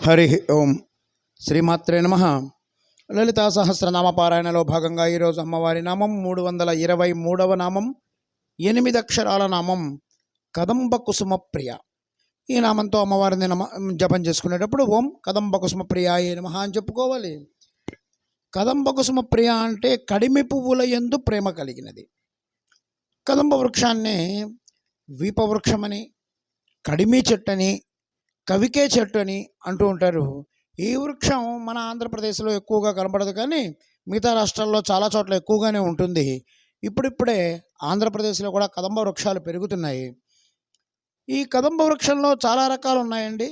హరి ఓం. శ్రీమాత్రే నమః. లలితా సహస్రనామ పారాయణలో భాగంగా ఈరోజు అమ్మవారి నామం 323వ నామం, 8 అక్షరాల నామం కదంబ కుసుమ ప్రియ. ఈ నామంతో అమ్మవారిని జపం చేసుకునేటప్పుడు ఓం కదంబ కుసుమ ప్రియాయే నమః అని చెప్పుకోవాలి. కదంబ కుసుమ ప్రియ అంటే కడిమి పువ్వుల యందు ప్రేమ కలిగినది. కదంబ వృక్షాన్ని వీపవృక్షమని, కడిమి చెట్టని, కవికే చెట్టు అని అంటూ ఉంటారు. ఈ వృక్షం మన ఆంధ్రప్రదేశ్లో ఎక్కువగా కనపడదు, కానీ మిగతా రాష్ట్రాల్లో చాలా చోట్ల ఎక్కువగానే ఉంటుంది. ఇప్పుడిప్పుడే ఆంధ్రప్రదేశ్లో కూడా కదంబ వృక్షాలు పెరుగుతున్నాయి. ఈ కదంబ వృక్షంలో చాలా రకాలు ఉన్నాయండి.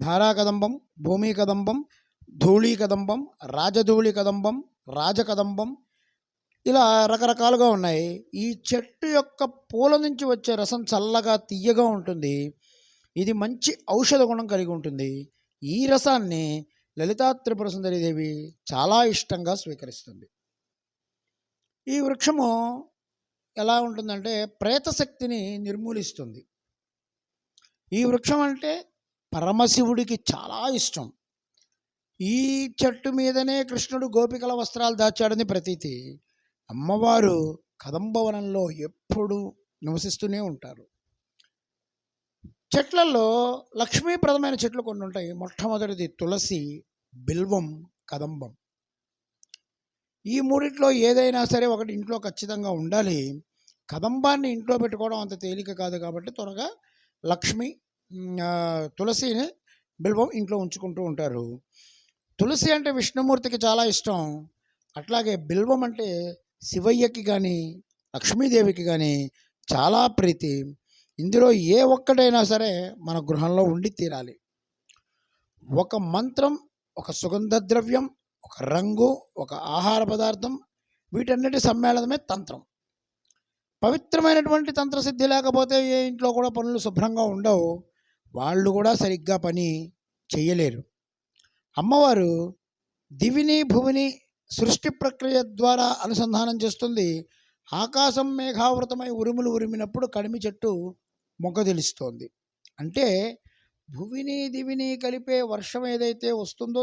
ధారా కదంబం, భూమి కదంబం, ధూళి కదంబం, రాజధూళి కదంబం, రాజకదంబం, ఇలా రకరకాలుగా ఉన్నాయి. ఈ చెట్టు యొక్క పూల నుంచి వచ్చే రసం చల్లగా తియ్యగా ఉంటుంది. ఇది మంచి ఔషధ గుణం కలిగి ఉంటుంది. ఈ రసాన్ని లలితా త్రిపుర సుందరి దేవి చాలా ఇష్టంగా స్వీకరిస్తుంది. ఈ వృక్షము ఎలా ఉంటుందంటే ప్రేతశక్తిని నిర్మూలిస్తుంది. ఈ వృక్షం అంటే పరమశివుడికి చాలా ఇష్టం. ఈ చెట్టు మీదనే కృష్ణుడు గోపికల వస్త్రాలు దాచాడని ప్రతీతి. అమ్మవారు కదంబవనంలో ఎప్పుడూ నివసిస్తూనే ఉంటారు. చెట్లలో లక్ష్మీప్రదమైన చెట్లు కొన్ని ఉంటాయి. మొట్టమొదటిది తులసి, బిల్వం, కదంబం. ఈ మూడిట్లో ఏదైనా సరే ఒకటి ఇంట్లో ఖచ్చితంగా ఉండాలి. కదంబాన్ని ఇంట్లో పెట్టుకోవడం అంత తేలిక కాదు కాబట్టి త్వరగా లక్ష్మి, తులసిని, బిల్వం ఇంట్లో ఉంచుకుంటూ ఉంటారు. తులసి అంటే విష్ణుమూర్తికి చాలా ఇష్టం. అట్లాగే బిల్వం అంటే శివయ్యకి కానీ లక్ష్మీదేవికి కానీ చాలా ప్రీతి. ఇందులో ఏ ఒక్కటైనా సరే మన గృహంలో ఉండి తీరాలి. ఒక మంత్రం, ఒక సుగంధ ద్రవ్యం, ఒక రంగు, ఒక ఆహార పదార్థం, వీటన్నిటి సమ్మేళనమే తంత్రం. పవిత్రమైనటువంటి తంత్రసిద్ధి లేకపోతే ఏ ఇంట్లో కూడా పనులు శుభ్రంగా ఉండవు. వాళ్ళు కూడా సరిగ్గా పని చెయ్యలేరు. అమ్మవారు దివిని భువిని సృష్టి ప్రక్రియ ద్వారా అనుసంధానం చేస్తుంది. ఆకాశం మేఘావృతమై ఉరుములు ఉరిమినప్పుడు కడిమి చెట్టు మొగ్గదిలుస్తోంది. అంటే భువిని దివిని కలిపే వర్షం ఏదైతే వస్తుందో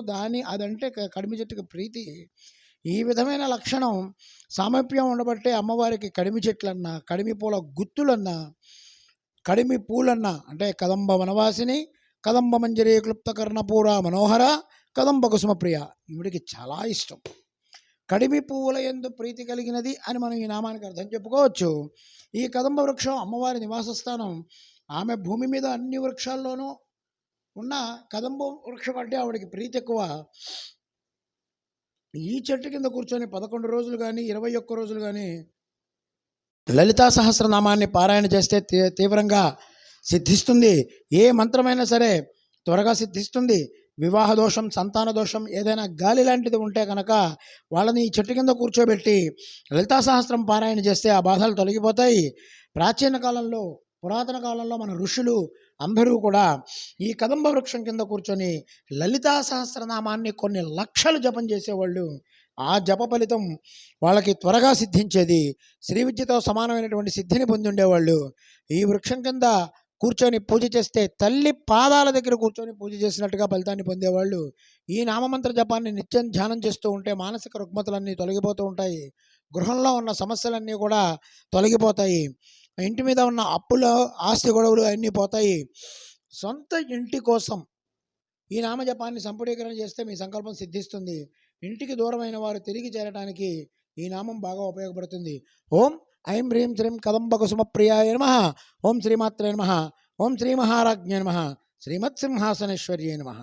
అదంటే కడిమి చెట్టుకి ప్రీతి. ఈ విధమైన లక్షణం సామీప్యం ఉండబట్టే అమ్మవారికి కడిమి చెట్లన్నా, కడిమి పూల గుత్తులన్నా, కడిమి పూలన్నా అంటే కదంబ వనవాసిని, కదంబ మంజరి క్లుప్త కర్ణపూర మనోహర, కదంబ కుసుమ ప్రియ ఈవిడికి చాలా ఇష్టం. కడిమి పువ్వుల యందు ప్రీతి కలిగినది అని మనం ఈ నామానికి అర్థం చెప్పుకోవచ్చు. ఈ కదంబ వృక్షం అమ్మవారి నివాస స్థానం. ఆమె భూమి మీద అన్ని వృక్షాల్లోనూ ఉన్న కదంబ వృక్షం అంటే ఆవిడకి ప్రీతి ఎక్కువ. ఈ చెట్టు కింద కూర్చొని 11 రోజులు కానీ 21 రోజులు కానీ లలితా సహస్రనామాన్ని పారాయణ చేస్తే తీవ్రంగా సిద్ధిస్తుంది. ఏ మంత్రమైనా సరే త్వరగా సిద్ధిస్తుంది. వివాహ దోషం, సంతాన దోషం, ఏదైనా గాలి లాంటిది ఉంటే కనుక వాళ్ళని ఈ చెట్టు కింద కూర్చోబెట్టి లలితా సహస్రం పారాయణ చేస్తే ఆ బాధలు తొలగిపోతాయి. ప్రాచీన కాలంలో, పురాతన కాలంలో మన ఋషులు అందరూ కూడా ఈ కదంబ వృక్షం కింద కూర్చొని లలితా సహస్రనామాన్ని కొన్ని లక్షలు జపం చేసేవాళ్ళు. ఆ జప ఫలితం వాళ్ళకి త్వరగా సిద్ధించేది. శ్రీ విద్యతో సమానమైనటువంటి సిద్ధిని పొంది ఉండేవాళ్ళు. ఈ వృక్షం కింద కూర్చొని పూజ చేస్తే తల్లి పాదాల దగ్గర కూర్చొని పూజ చేసినట్టుగా ఫలితాన్ని పొందేవాళ్ళు. ఈ నామమంత్ర జపాన్ని నిత్యం ధ్యానం చేస్తూ ఉంటే మానసిక రుగ్మతలన్నీ తొలగిపోతూ ఉంటాయి. గృహంలో ఉన్న సమస్యలన్నీ కూడా తొలగిపోతాయి. ఇంటి మీద ఉన్న అప్పులు, ఆస్తి గొడవలు అన్నీ పోతాయి. సొంత ఇంటి కోసం ఈ నామజపాన్ని సంపుటీకరణ చేస్తే మీ సంకల్పం సిద్ధిస్తుంది. ఇంటికి దూరమైన వారు తిరిగి చేరడానికి ఈ నామం బాగా ఉపయోగపడుతుంది. ఓం ఐం హ్రీం శ్రీం కదంబ కుసుమ ప్రియాయ నమః. ఓం శ్రీమాత్రే నమః. ఓం శ్రీ మహారాజ్ఞే నమః. శ్రీమత్సింహాసనేశ్వర్యే నమః.